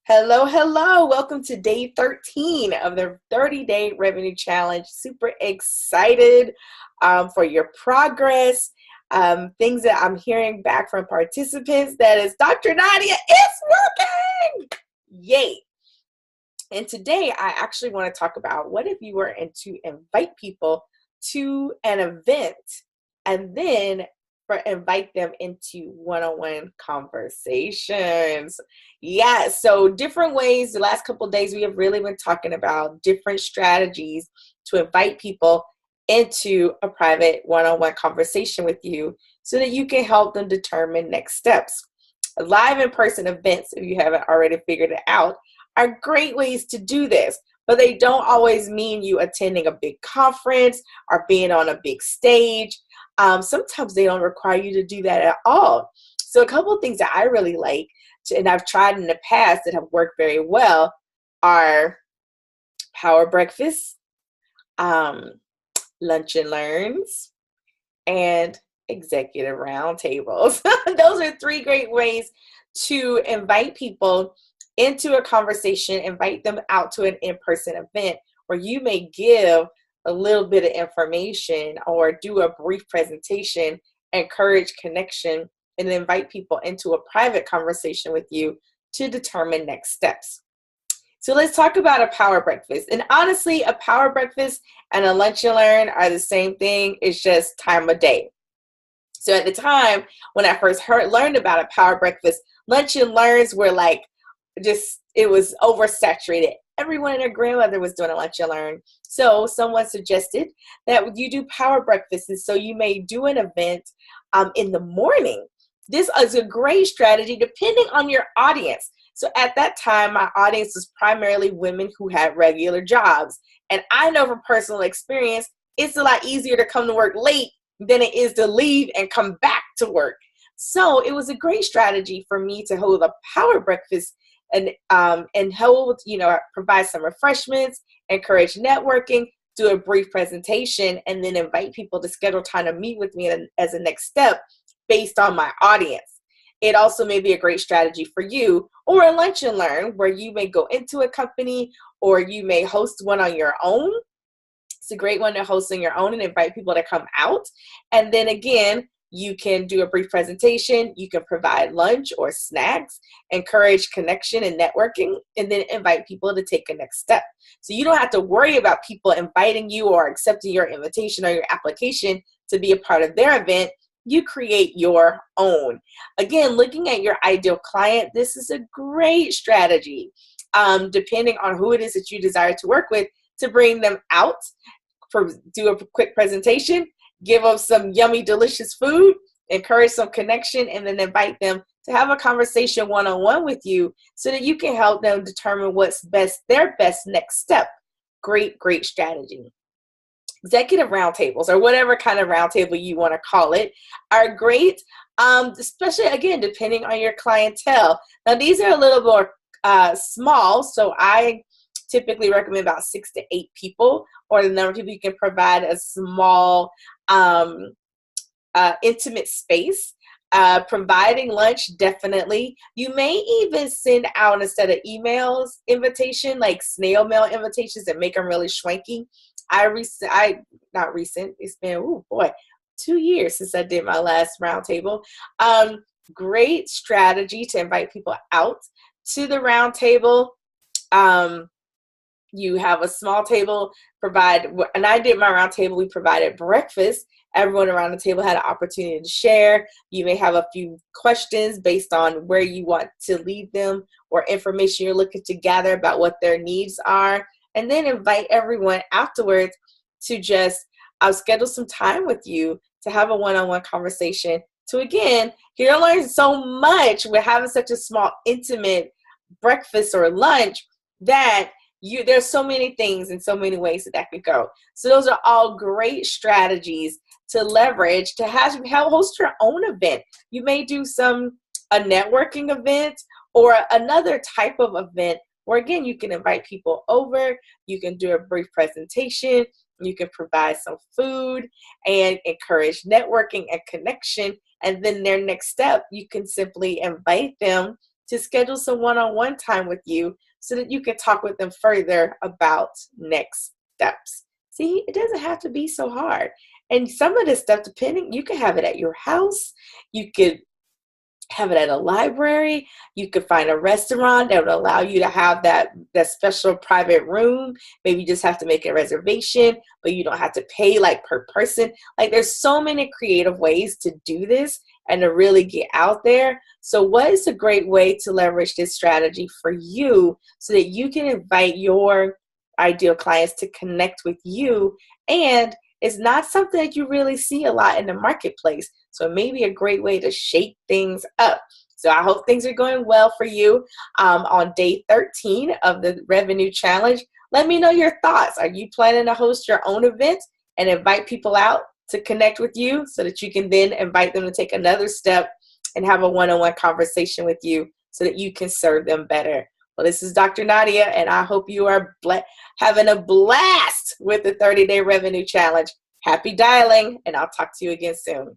Hello, hello. Welcome to day 13 of the 30-day revenue challenge. Super excited for your progress. Things that I'm hearing back from participants that is Dr. Nadia is working. Yay. And today I actually want to talk about what if you were to invite people to an event and then invite them into one-on-one conversations. Yeah, so different ways. The last couple of days we have really been talking about different strategies to invite people into a private one-on-one conversation with you so that you can help them determine next steps. Live in-person events, if you haven't already figured it out, are great ways to do this, but they don't always mean you attending a big conference or being on a big stage. Sometimes they don't require you to do that at all. So a couple of things that I really like, and I've tried in the past that have worked very well, are power breakfasts, lunch and learns, and executive roundtables. Those are three great ways to invite people into a conversation, invite them out to an in-person event where you may give a little bit of information or do a brief presentation, encourage connection, and invite people into a private conversation with you to determine next steps. So let's talk about a power breakfast. And honestly, a power breakfast and a lunch and learn are the same thing. It's just time of day. So at the time when I first learned about a power breakfast, lunch and learns were like, it was oversaturated. Everyone and their grandmother was doing a lunch and learn. So someone suggested that you do power breakfast. And so you may do an event in the morning. This is a great strategy depending on your audience. So at that time, my audience was primarily women who had regular jobs. And I know from personal experience, it's a lot easier to come to work late than it is to leave and come back to work. So it was a great strategy for me to hold a power breakfast and hold, provide some refreshments, encourage networking, do a brief presentation, and then invite people to schedule time to meet with me as a next step based on my audience. It also may be a great strategy for you, or a lunch and learn where you may go into a company or you may host one on your own. It's a great one to host on your own and invite people to come out. And then again, you can do a brief presentation, you can provide lunch or snacks, encourage connection and networking, and then invite people to take a next step. So you don't have to worry about people inviting you or accepting your invitation or your application to be a part of their event. You create your own. Again, looking at your ideal client, this is a great strategy, depending on who it is that you desire to work with, to bring them out, do a quick presentation, give them some yummy, delicious food, encourage some connection, and then invite them to have a conversation one-on-one with you so that you can help them determine what's their best next step. Great, great strategy. Executive roundtables, or whatever kind of roundtable you want to call it, are great, especially, again, depending on your clientele. Now, these are a little more small, so I typically recommend about 6 to 8 people, or the number of people you can provide a small, intimate space. Providing lunch, definitely. You may even send out, instead of emails, invitation, like snail mail invitations, and make them really schwanky. It's been, 2 years since I did my last roundtable. Great strategy to invite people out to the roundtable. You have a small table, and I did my roundtable, we provided breakfast. Everyone around the table had an opportunity to share. You may have a few questions based on where you want to lead them or information you're looking to gather about what their needs are. And then invite everyone afterwards to just schedule some time with you to have a one-on-one conversation. So again, you're learning so much with having such a small, intimate breakfast or lunch that there's so many things and so many ways that could go. So those are all great strategies to leverage to host your own event. You may do a networking event or another type of event where, again, you can invite people over, you can do a brief presentation, you can provide some food and encourage networking and connection. And then their next step, you can simply invite them to schedule some one-on-one time with you so that you can talk with them further about next steps. See, it doesn't have to be so hard. And some of this stuff, depending, you can have it at your house. You could have it at a library. You could find a restaurant that would allow you to have that special private room. Maybe you just have to make a reservation, but you don't have to pay like per person. Like there's so many creative ways to do this and to really get out there. So what is a great way to leverage this strategy for you so that you can invite your ideal clients to connect with you? And it's not something that you really see a lot in the marketplace. So it may be a great way to shake things up. So I hope things are going well for you on day 13 of the Revenue Challenge. Let me know your thoughts. Are you planning to host your own event and invite people out to connect with you so that you can then invite them to take another step and have a one-on-one conversation with you so that you can serve them better? Well, this is Dr. Nadia, and I hope you are having a blast with the 30-Day Revenue Challenge. Happy dialing, and I'll talk to you again soon.